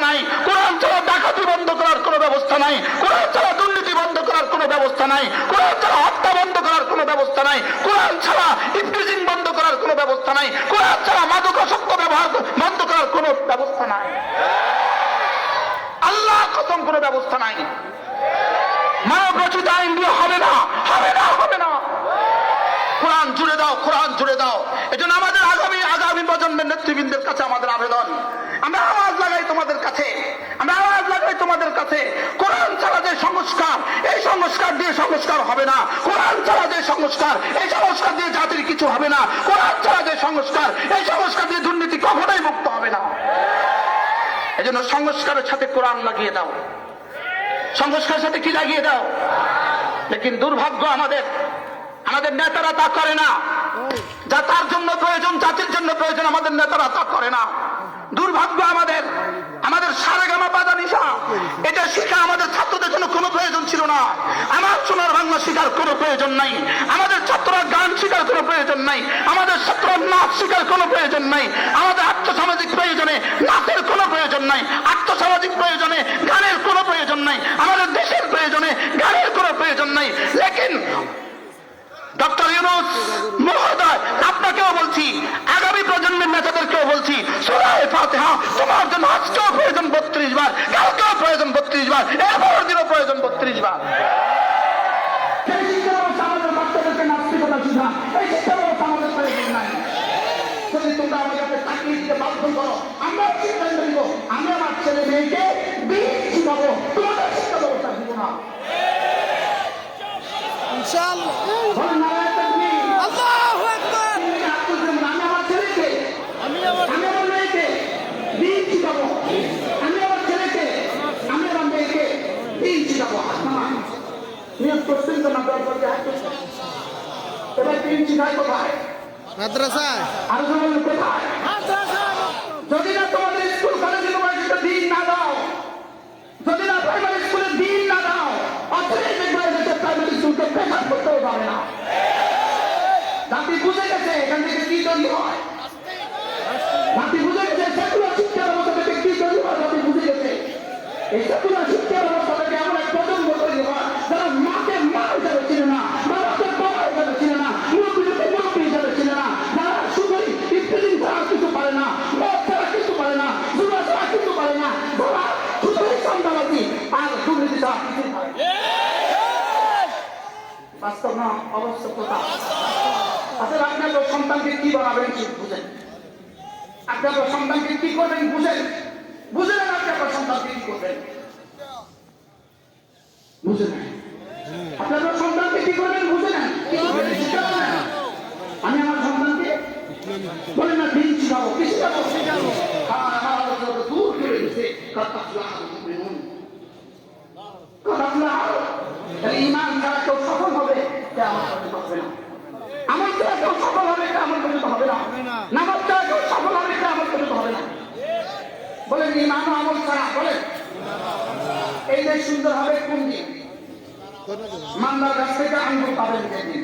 নাই, কোরআন ছাড়া ডাকাতি বন্ধ করার কোনো ব্যবস্থা নাই, কোরআন ছাড়া দুর্নীতি বন্ধ করার কোনো ব্যবস্থা নাই, কোরআন ছাড়া হত্যা বন্ধ করার কোনো ব্যবস্থা নাই, কোরআন ছাড়া ইফটিজিং বন্ধ করার কোনো ব্যবস্থা নাই, কোরআন ছাড়া মাদকাসক্ত ব্যবহার বন্ধ করার কোনো ব্যবস্থা নাই। আল্লাহ কসম কোনো ব্যবস্থা নাই। মানব রচিত আইন দিয়ে হবে না, হবে না, হবে না। কোরআন জুড়ে দাও, কোরআন জুড়ে দাও। এজন্য আমাদের আগামী প্রজন্মের নেতৃবৃন্দের কাছে আমাদের আবেদন, আমরা আওয়াজ লাগাই তোমাদের কাছে, আমরা আওয়াজ লাগাই তোমাদের কাছে। কোরআন ছাড়া যে সংস্কার, এই সংস্কার দিয়ে সংস্কার হবে না। কোরআন ছাড়া যে সংস্কার, এই সংস্কার দিয়ে জাতির কিছু হবে না। কোরআন ছাড়া যে সংস্কার, এই সংস্কার দিয়ে দুর্নীতি কখনোই মুক্ত হবে না। এজন্য সংস্কারের সাথে কোরআন লাগিয়ে দাও, সংস্কারের সাথে কি লাগিয়ে দাও। লেকিন দুর্ভাগ্য আমাদের নেতারা তা করে না। যা তার জন্য প্রয়োজন, জাতির জন্য প্রয়োজন, আমাদের নেতারা তা করে না। দুর্ভাগ্য আমাদের সারেগামা পাদানিসা এটা শিখা আমাদের ছাত্রদের জন্য কোনো প্রয়োজন ছিল না। আমার সোনার বাংলা শিখার কোনো প্রয়োজন নাই, আমাদের ছাত্ররা গান শিখার কোনো প্রয়োজন নাই, আমাদের ছাত্ররা নাচ শিখার কোনো প্রয়োজন নাই, আমাদের আর্থসামাজিক প্রয়োজনে নাচের কোনো প্রয়োজন নাই, আর্থসামাজিক প্রয়োজনে গানের কোনো প্রয়োজন নাই, আমাদের দেশের প্রয়োজনে গানের কোনো প্রয়োজন নাই। লেকিন ডক্টর ইউনূস মহোদয়, আপনাকেও বলছি, আগামী প্রজন্মের নেতাদেরকেও বলছি, সূরা ফাতিহা তোমার জন্য আজকেও প্রয়োজন 32 বার, কালকেও প্রয়োজন 32 বার, এরপরের দিনও প্রয়োজন 32 বার। আমাদের বাচ্চাদেরকে নাস্তিকতা শিখা, এই শিক্ষা ব্যবস্থা আমাদের প্রয়োজন নাই। যদি তোমরা আমাদেরকে চাকরি দিতে বাধ্য করো, আমরা সিদ্ধান্ত নিব, আমি আমার ছেলে মেয়েকে দিন শিখাবো, তোমাদের শিক্ষা ব্যবস্থা দিব না। ইনশাআল্লাহ। আল্লাহু আকবার। আমি আমার ছেলেকে, আমি আমার মেয়েকে দিন শিখাবো, আমি আমার ছেলেকে, আমি আমার মেয়েকে দিন শিখাবো। নিয়োগ করছেন তো মাদ্রাসায়, এবার দিন শিখায় কোথায়? মাদ্রাসায়। আর কোথায়? যদি না তোমাদের স্কুল কলেজ ইউনিভার্সিটিতে দিন না দাও, যদি না প্রাইমারি স্কুলে দিন না দাও, প্রাইমারি স্কুলকে পেশাব করতেও পারে না। জাতি বুঝে গেছে এখান থেকে কি তৈরি হয়, জাতি বুঝে গেছে সেকুলার শিক্ষা ব্যবস্থা থেকে কি তৈরি হয়, জাতি বুঝে গেছে এই সেকুলার শিক্ষা ব্যবস্থা থেকে এমন এক প্রজন্ম তৈরি হয় যারা মাকে মা হিসাবে চিনে না, বাবাকে বাবা হিসাবে চিনে না, মুরব্বীকে মুরব্বী হিসাবে চিনে না, যারা শুধুই ইফতিজিং ছাড়া কিছু পারে না, মদ ছাড়া কিছু পারে না, জুয়া ছাড়া কিছু পারে না, যারা শুধুই সন্তানাতি আর দুর্নীতি ছাড়া কিছুই পারে না। বাস্তব না অবাস্তবতা। আসলে আপনার সন্তানকে কি বানাবেন বুঝেন, আপনার সন্তানকে কি করবেন বুঝেন, বুঝে নেন আপনার সন্তানকে কি করবেন, বুঝে নেন আপনার সন্তানকে কি করবেন, বুঝে নেন। আমি আমার সন্তানকে বলেন না দিন শিখাবো, কি শিখাবো, দূর করে দিচ্ছে ইমান ছাড়া কেউ সফল হবে, আমার পর্যন্ত হবে না। আমার ছাড়া কেউ সফল হবে, আমার পর্যন্ত হবে না। নামাজ ছাড়া কেউ সফল হবে, আমার পর্যন্ত হবে না। বলেন ইমান ও আমল ছাড়া, বলেন এই দেশ সুন্দর হবে কোন দিন? মান্দার কাছ থেকে আঙ্গুর পাবেন যেদিন।